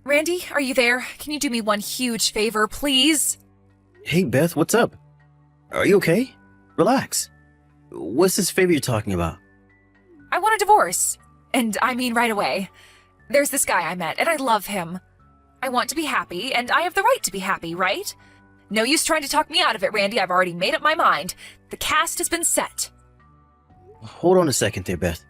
Randy, are you there? Can you do me one huge favor, please? Hey, Beth, what's up? Are you okay? Relax. What's this favor you're talking about? I want a divorce. And I mean right away. There's this guy I met, and I love him. I want to be happy, and I have the right to be happy, right? No use trying to talk me out of it, Randy. I've already made up my mind. The cast has been set. Hold on a second there, Beth.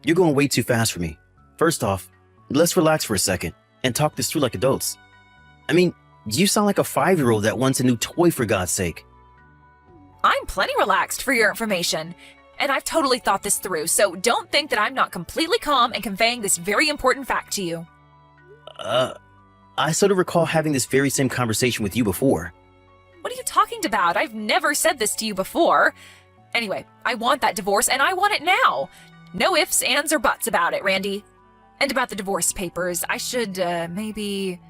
You're going way too fast for me. First off, let's relax for a second and talk this through like adults. I mean, you sound like a 5-year-old that wants a new toy, for God's sake. I'm plenty relaxed for your information, and I've totally thought this through, so don't think that I'm not completely calm and conveying this very important fact to you. I sort of recall having this very same conversation with you before. What are you talking about? I've never said this to you before. Anyway, I want that divorce, and I want it now. No ifs, ands, or buts about it, Randy. And about the divorce papers, I should, maybe...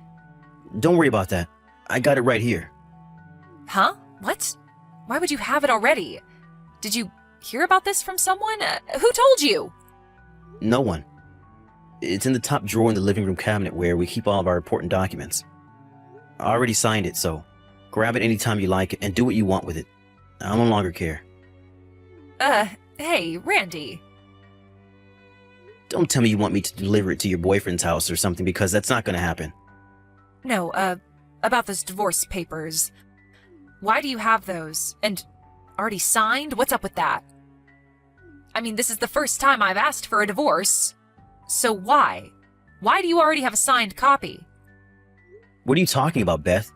Don't worry about that. I got it right here. Huh? What? Why would you have it already? Did you hear about this from someone? Who told you? No one. It's in the top drawer in the living room cabinet where we keep all of our important documents. I already signed it, so grab it anytime you like and do what you want with it. I no longer care. Hey, Randy. Don't tell me you want me to deliver it to your boyfriend's house or something, because that's not going to happen. No, about those divorce papers. Why do you have those? And already signed? What's up with that? I mean, this is the first time I've asked for a divorce. So why? Why do you already have a signed copy? What are you talking about, Beth?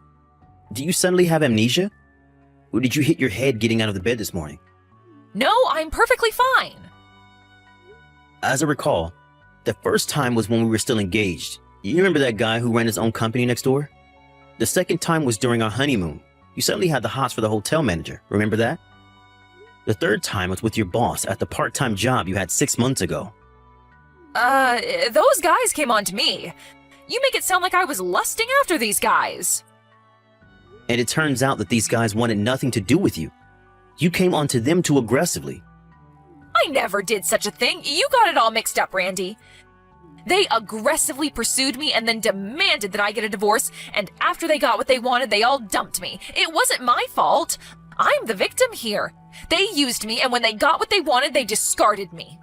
Do you suddenly have amnesia? Or did you hit your head getting out of the bed this morning? No, I'm perfectly fine. As I recall, the first time was when we were still engaged. You remember that guy who ran his own company next door? The second time was during our honeymoon. You suddenly had the hots for the hotel manager. Remember that? The third time was with your boss at the part-time job you had 6 months ago. Those guys came on to me. You make it sound like I was lusting after these guys. And it turns out that these guys wanted nothing to do with you. You came onto them too aggressively. I never did such a thing. You got it all mixed up, Randy. They aggressively pursued me and then demanded that I get a divorce, and after they got what they wanted, they all dumped me. It wasn't my fault. I'm the victim here. They used me, and when they got what they wanted, they discarded me.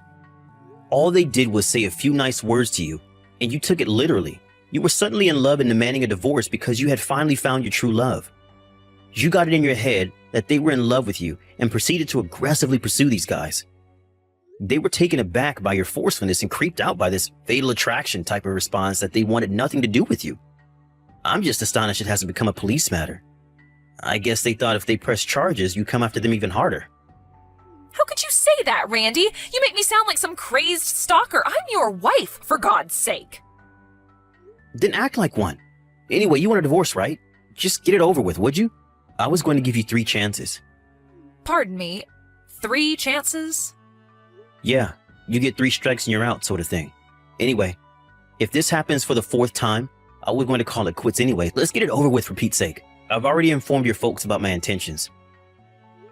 All they did was say a few nice words to you, and you took it literally. You were suddenly in love and demanding a divorce because you had finally found your true love. You got it in your head that they were in love with you and proceeded to aggressively pursue these guys. They were taken aback by your forcefulness and creeped out by this fatal attraction type of response that they wanted nothing to do with you. I'm just astonished it hasn't become a police matter. I guess they thought if they pressed charges, you'd come after them even harder. How could you say that, Randy? You make me sound like some crazed stalker. I'm your wife, for God's sake. Then act like one. Anyway, you want a divorce, right? Just get it over with, would you? I was going to give you 3 chances. Pardon me, 3 chances? Yeah, you get 3 strikes and you're out, sort of thing. Anyway, if this happens for the 4th time, I was going to call it quits anyway. Let's get it over with, for Pete's sake. I've already informed your folks about my intentions.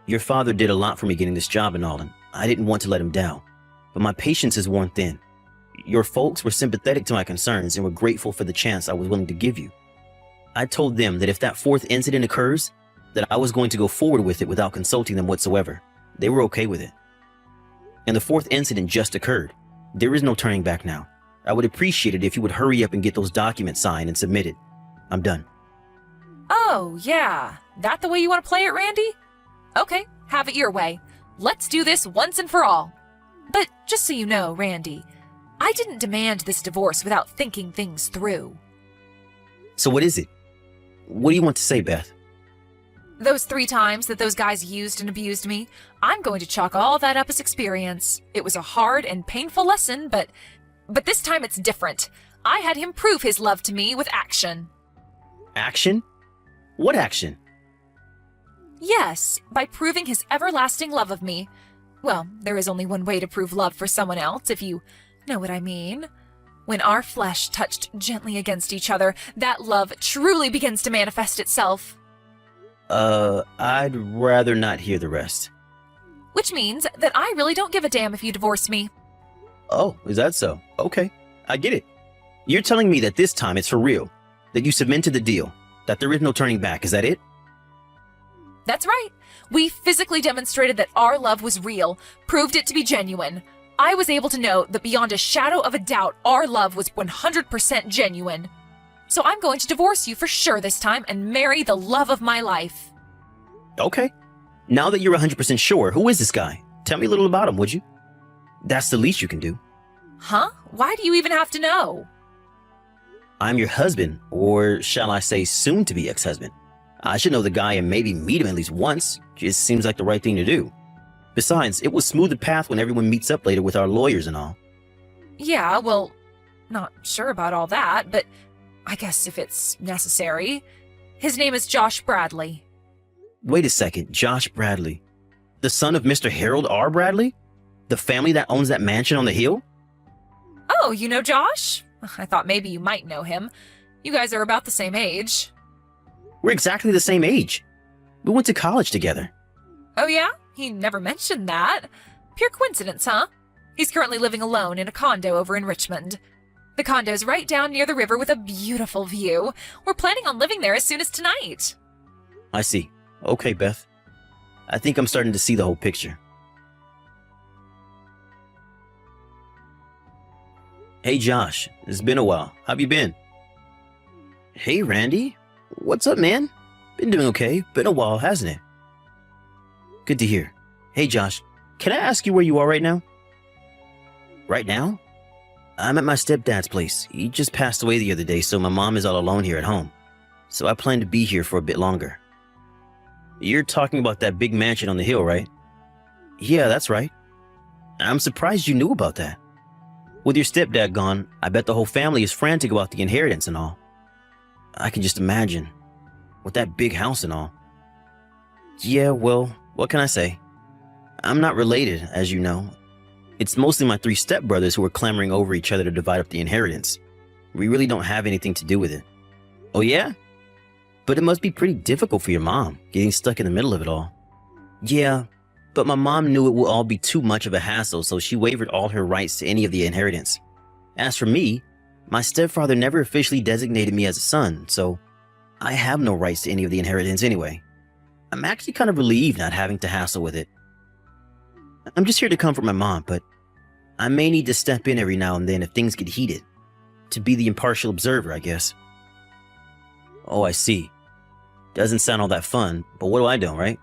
Your father did a lot for me getting this job and all, and I didn't want to let him down. But my patience is worn thin. Your folks were sympathetic to my concerns and were grateful for the chance I was willing to give you. I told them that if that 4th incident occurs, that I was going to go forward with it without consulting them whatsoever. They were okay with it. And the 4th incident just occurred. There is no turning back now. I would appreciate it if you would hurry up and get those documents signed and submitted. I'm done. Oh, yeah. That the way you want to play it, Randy? Okay, have it your way. Let's do this once and for all. But just so you know, Randy, I didn't demand this divorce without thinking things through. So what is it? What do you want to say, Beth? Those 3 times that those guys used and abused me, I'm going to chalk all that up as experience. It was a hard and painful lesson, but this time it's different. I had him prove his love to me with action. Action? What action? Yes, by proving his everlasting love of me. Well, there is only one way to prove love for someone else, if you know what I mean. When our flesh touched gently against each other, that love truly begins to manifest itself. I'd rather not hear the rest. Which means that I really don't give a damn if you divorce me. Oh, is that so? Okay, I get it. You're telling me that this time it's for real, that you cemented the deal, that there is no turning back, is that it? That's right. We physically demonstrated that our love was real, proved it to be genuine. I was able to know that beyond a shadow of a doubt, our love was 100% genuine. So I'm going to divorce you for sure this time and marry the love of my life. Okay. Now that you're 100% sure, who is this guy? Tell me a little about him, would you? That's the least you can do. Huh? Why do you even have to know? I'm your husband, or shall I say soon-to-be ex-husband. I should know the guy and maybe meet him at least once. Just seems like the right thing to do. Besides, it will smooth the path when everyone meets up later with our lawyers and all. Yeah, well, not sure about all that, but I guess if it's necessary. His name is Josh Bradley. Wait a second, Josh Bradley. The son of Mr. Harold R. Bradley? The family that owns that mansion on the hill? Oh, you know Josh? I thought maybe you might know him. You guys are about the same age. We're exactly the same age. We went to college together. Oh yeah? He never mentioned that. Pure coincidence, huh? He's currently living alone in a condo over in Richmond. The condo's right down near the river with a beautiful view. We're planning on living there as soon as tonight. I see. Okay, Beth. I think I'm starting to see the whole picture. Hey, Josh. It's been a while. How have you been? Hey, Randy. What's up, man? Been doing okay. Been a while, hasn't it? Good to hear. Hey, Josh. Can I ask you where you are right now? Right now? I'm at my stepdad's place. He just passed away the other day, so my mom is all alone here at home. So I plan to be here for a bit longer. You're talking about that big mansion on the hill, right? Yeah, that's right. I'm surprised you knew about that. With your stepdad gone, I bet the whole family is frantic about the inheritance and all. I can just imagine. With that big house and all. Yeah, well, what can I say? I'm not related, as you know. It's mostly my 3 stepbrothers who are clamoring over each other to divide up the inheritance. We really don't have anything to do with it. Oh yeah? But it must be pretty difficult for your mom, getting stuck in the middle of it all. Yeah, but my mom knew it would all be too much of a hassle, so she waived all her rights to any of the inheritance. As for me, my stepfather never officially designated me as a son, so I have no rights to any of the inheritance anyway. I'm actually kind of relieved not having to hassle with it. I'm just here to comfort my mom, but I may need to step in every now and then if things get heated. To be the impartial observer, I guess. Oh, I see. Doesn't sound all that fun, but what do I do, right?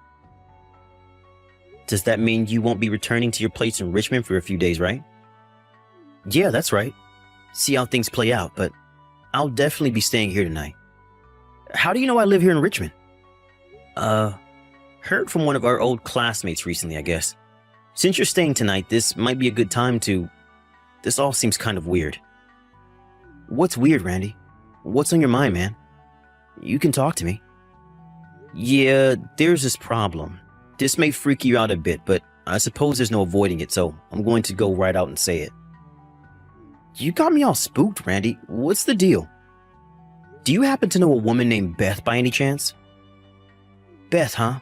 Does that mean you won't be returning to your place in Richmond for a few days, right? Yeah, that's right. See how things play out, but I'll definitely be staying here tonight. How do you know I live here in Richmond? Heard from one of our old classmates recently, I guess. Since you're staying tonight, this might be a good time to... This all seems kind of weird. What's weird, Randy? What's on your mind, man? You can talk to me. Yeah, there's this problem. This may freak you out a bit, but I suppose there's no avoiding it, so I'm going to go right out and say it. You got me all spooked, Randy. What's the deal? Do you happen to know a woman named Beth by any chance? Beth, huh?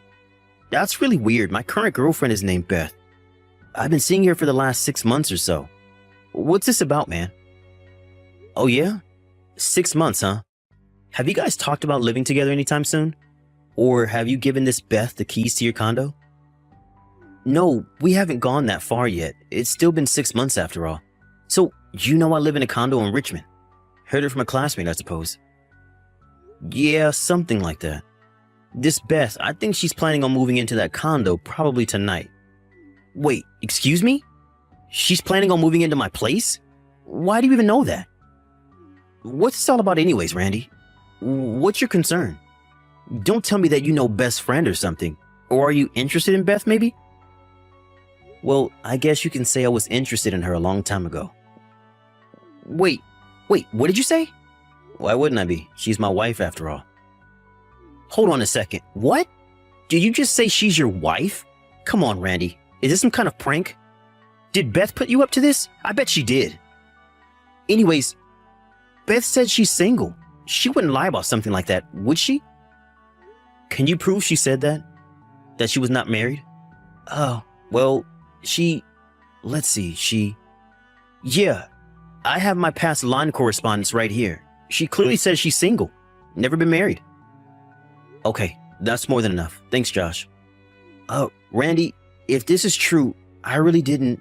That's really weird. My current girlfriend is named Beth. I've been seeing her for the last 6 months or so. What's this about, man? Oh yeah? 6 months, huh? Have you guys talked about living together anytime soon? Or have you given this Beth the keys to your condo? No, we haven't gone that far yet. It's still been 6 months after all. So, you know I live in a condo in Richmond. Heard it from a classmate, I suppose. Yeah, something like that. This Beth, I think she's planning on moving into that condo probably tonight. Wait, excuse me? She's planning on moving into my place? Why do you even know that? What's this all about anyways, Randy? What's your concern? Don't tell me that you know Beth's friend or something. Or are you interested in Beth, maybe? Well, I guess you can say I was interested in her a long time ago. Wait, what did you say? Why wouldn't I be? She's my wife after all. Hold on a second. What? Did you just say she's your wife? Come on, Randy. Is this some kind of prank? Did Beth put you up to this? I bet she did. Anyways, Beth said she's single. She wouldn't lie about something like that, would she? Can you prove she said that? That she was not married? Oh, well, let's see, yeah. I have my past line correspondence right here. She clearly says she's single, never been married. Okay, that's more than enough. Thanks, Josh. Randy, if this is true, I really didn't...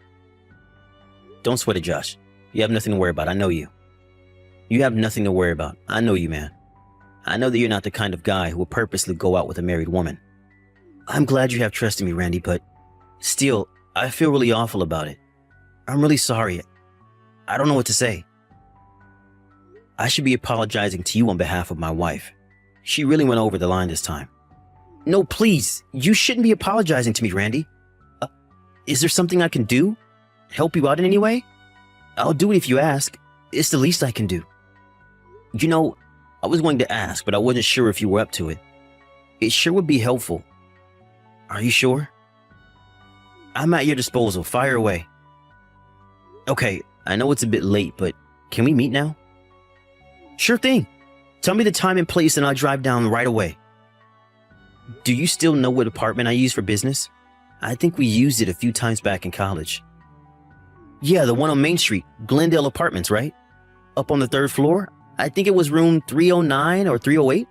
Don't sweat it, Josh. You have nothing to worry about. I know you. You have nothing to worry about. I know you, man. I know that you're not the kind of guy who will purposely go out with a married woman. I'm glad you have trust in me, Randy, but still, I feel really awful about it. I'm really sorry. I don't know what to say. I should be apologizing to you on behalf of my wife. She really went over the line this time. No, please. You shouldn't be apologizing to me, Randy. Is there something I can do? Help you out in any way? I'll do it if you ask. It's the least I can do. You know, I was going to ask, but I wasn't sure if you were up to it. It sure would be helpful. Are you sure? I'm at your disposal. Fire away. Okay, I know it's a bit late, but can we meet now? Sure thing. Tell me the time and place and I'll drive down right away. Do you still know what apartment I use for business? I think we used it a few times back in college. Yeah, the one on Main Street, Glendale Apartments, right? Up on the 3rd floor? I think it was room 309 or 308?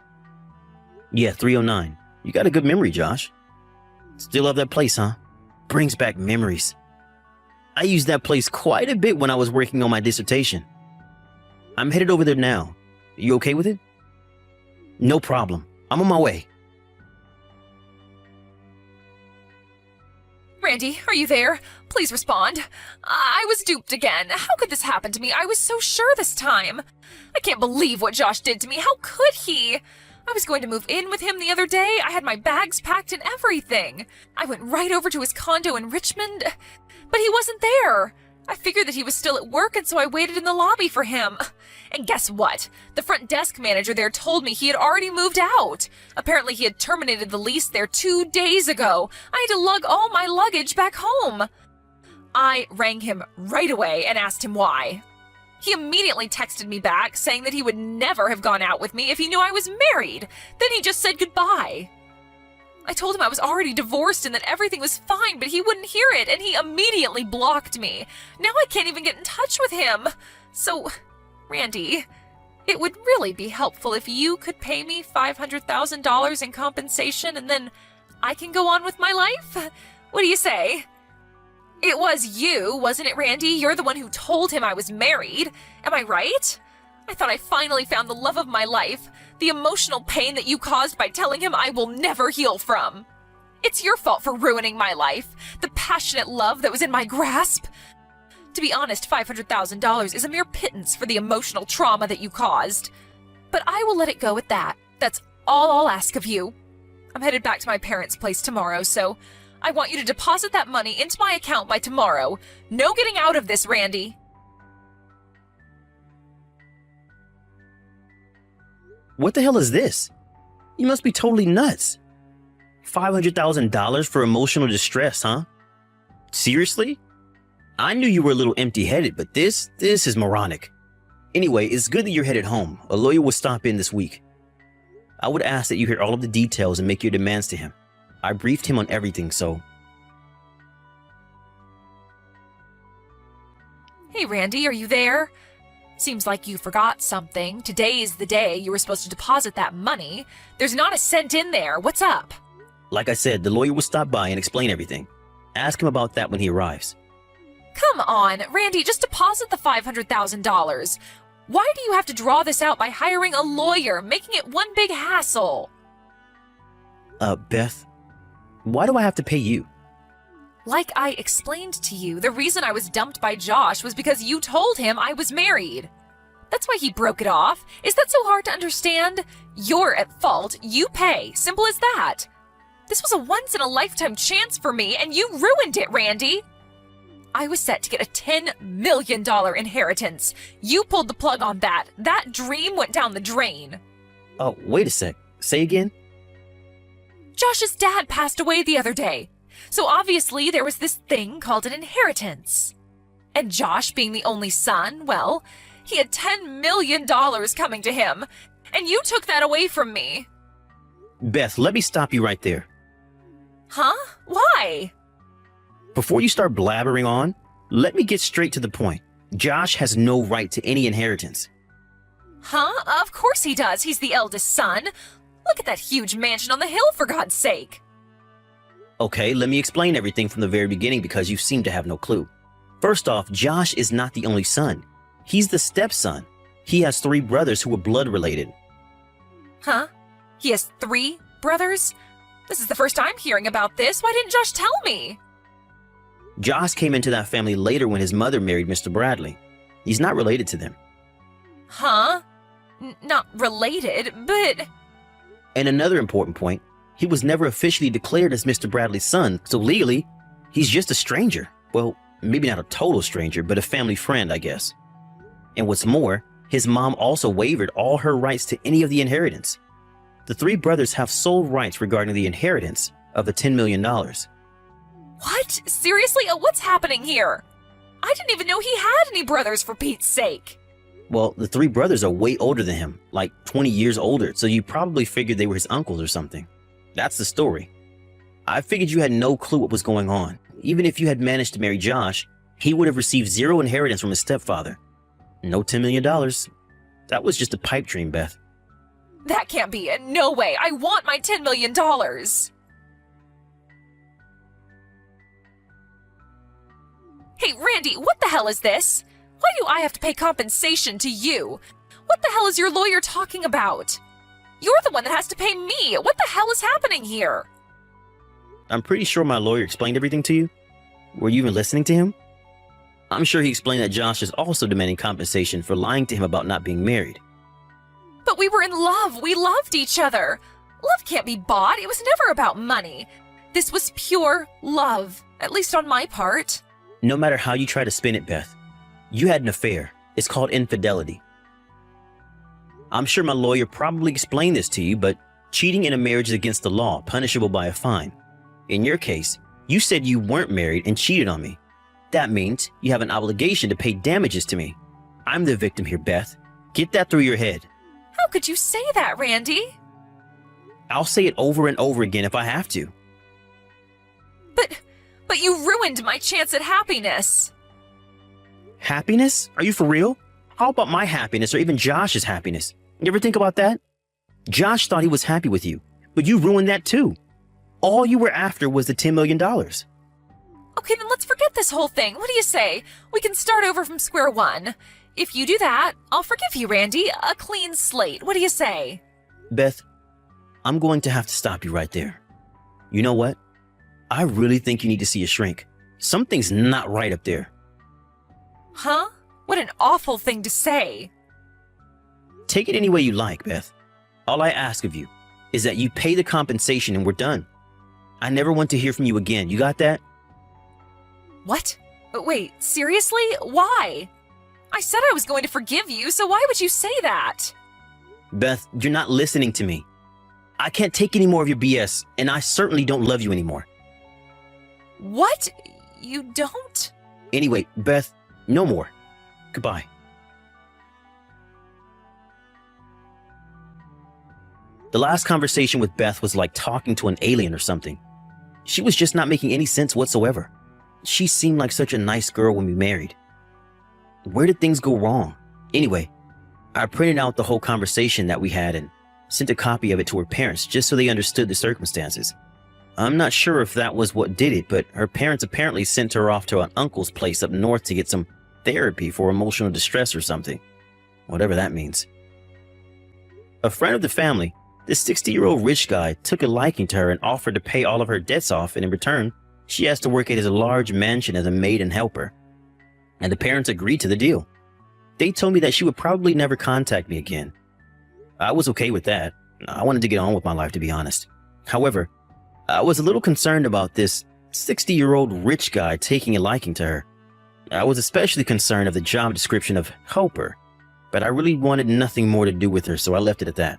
Yeah, 309. You got a good memory, Josh. Still love that place, huh? Brings back memories. I used that place quite a bit when I was working on my dissertation. I'm headed over there now. You okay with it? No problem. I'm on my way. Randy, are you there? Please respond. I was duped again. How could this happen to me? I was so sure this time. I can't believe what Josh did to me. How could he? I was going to move in with him the other day. I had my bags packed and everything. I went right over to his condo in Richmond, but he wasn't there. I figured that he was still at work, and so I waited in the lobby for him. And guess what? The front desk manager there told me he had already moved out. Apparently he had terminated the lease there 2 days ago. I had to lug all my luggage back home. I rang him right away and asked him why. He immediately texted me back saying that he would never have gone out with me if he knew I was married. Then he just said goodbye. I told him I was already divorced and that everything was fine, but he wouldn't hear it, and he immediately blocked me. Now I can't even get in touch with him. So, Randy, it would really be helpful if you could pay me $500,000 in compensation, and then I can go on with my life? What do you say? It was you, wasn't it, Randy? You're the one who told him I was married. Am I right? I thought I finally found the love of my life. The emotional pain that you caused by telling him I will never heal from. It's your fault for ruining my life. The passionate love that was in my grasp. To be honest, $500,000 is a mere pittance for the emotional trauma that you caused. But I will let it go at that. That's all I'll ask of you. I'm headed back to my parents' place tomorrow, so I want you to deposit that money into my account by tomorrow. No getting out of this, Randy. What the hell is this? You must be totally nuts. $500,000 for emotional distress, huh? Seriously? I knew you were a little empty-headed, but this is moronic. Anyway, it's good that you're headed home. A lawyer will stop in this week. I would ask that you hear all of the details and make your demands to him. I briefed him on everything, so... Hey, Randy, are you there? Seems like you forgot something. Today is the day you were supposed to deposit that money. There's not a cent in there. What's up? Like I said, the lawyer will stop by and explain everything. Ask him about that when he arrives. Come on, Randy, just deposit the $500,000. Why do you have to draw this out by hiring a lawyer, making it one big hassle? Beth, why do I have to pay you? Like I explained to you, the reason I was dumped by Josh was because you told him I was married. That's why he broke it off. Is that so hard to understand? You're at fault. You pay. Simple as that. This was a once-in-a-lifetime chance for me, and you ruined it, Randy. I was set to get a $10 million inheritance. You pulled the plug on that. That dream went down the drain. Oh, wait a sec. Say again? Josh's dad passed away the other day. So obviously there was this thing called an inheritance. And Josh, being the only son, well, he had $10 million coming to him. And you took that away from me. Beth, let me stop you right there. Huh? Why? Before you start blabbering on, let me get straight to the point. Josh has no right to any inheritance. Huh? Of course he does. He's the eldest son. Look at that huge mansion on the hill, for God's sake. Okay, let me explain everything from the very beginning because you seem to have no clue. First off, Josh is not the only son. He's the stepson. He has 3 brothers who are blood related. Huh? He has 3 brothers? This is the first I'm hearing about this. Why didn't Josh tell me? Josh came into that family later when his mother married Mr. Bradley. He's not related to them. Huh? Not related, but... And another important point, he was never officially declared as Mr. Bradley's son, so legally, he's just a stranger. Well, maybe not a total stranger, but a family friend, I guess. And what's more, his mom also waived all her rights to any of the inheritance. The 3 brothers have sole rights regarding the inheritance of the $10 million. What? Seriously? What's happening here? I didn't even know he had any brothers, for Pete's sake. Well, the 3 brothers are way older than him, like 20 years older, so you probably figured they were his uncles or something. That's the story. I figured you had no clue what was going on. Even if you had managed to marry Josh, he would have received 0 inheritance from his stepfather. No $10 million. That was just a pipe dream, Beth. That can't be it. No way. I want my $10 million. Hey, Randy, what the hell is this? Why do I have to pay compensation to you? What the hell is your lawyer talking about? You're the one that has to pay me. What the hell is happening here? I'm pretty sure my lawyer explained everything to you. Were you even listening to him? I'm sure he explained that Josh is also demanding compensation for lying to him about not being married. But we were in love. We loved each other. Love can't be bought. It was never about money. This was pure love, at least on my part. No matter how you try to spin it, Beth, you had an affair. It's called infidelity. I'm sure my lawyer probably explained this to you, but cheating in a marriage is against the law, punishable by a fine. In your case, you said you weren't married and cheated on me. That means you have an obligation to pay damages to me. I'm the victim here, Beth. Get that through your head. How could you say that, Randy? I'll say it over and over again if I have to. But you ruined my chance at happiness. Happiness? Are you for real? How about my happiness or even Josh's happiness? You ever think about that? Josh thought he was happy with you, but you ruined that too. All you were after was the $10 million. Okay, then let's forget this whole thing. What do you say? We can start over from square one. If you do that, I'll forgive you, Randy. A clean slate. What do you say? Beth, I'm going to have to stop you right there. You know what? I really think you need to see a shrink. Something's not right up there. Huh? What an awful thing to say. Take it any way you like, Beth. All I ask of you is that you pay the compensation and we're done. I never want to hear from you again. You got that? What? Wait, seriously? Why? I said I was going to forgive you, so why would you say that? Beth, you're not listening to me. I can't take any more of your BS, and I certainly don't love you anymore. What? You don't? Anyway, Beth, no more. Goodbye. The last conversation with Beth was like talking to an alien or something. She was just not making any sense whatsoever. She seemed like such a nice girl when we married. Where did things go wrong? Anyway, I printed out the whole conversation that we had and sent a copy of it to her parents just so they understood the circumstances. I'm not sure if that was what did it, but her parents apparently sent her off to an uncle's place up north to get some therapy for emotional distress or something. Whatever that means. A friend of the family, this 60-year-old rich guy, took a liking to her and offered to pay all of her debts off, and in return, she has to work at his large mansion as a maid and helper. And the parents agreed to the deal. They told me that she would probably never contact me again. I was okay with that. I wanted to get on with my life, to be honest. However, I was a little concerned about this 60-year-old rich guy taking a liking to her. I was especially concerned of the job description of helper, but I really wanted nothing more to do with her, so I left it at that.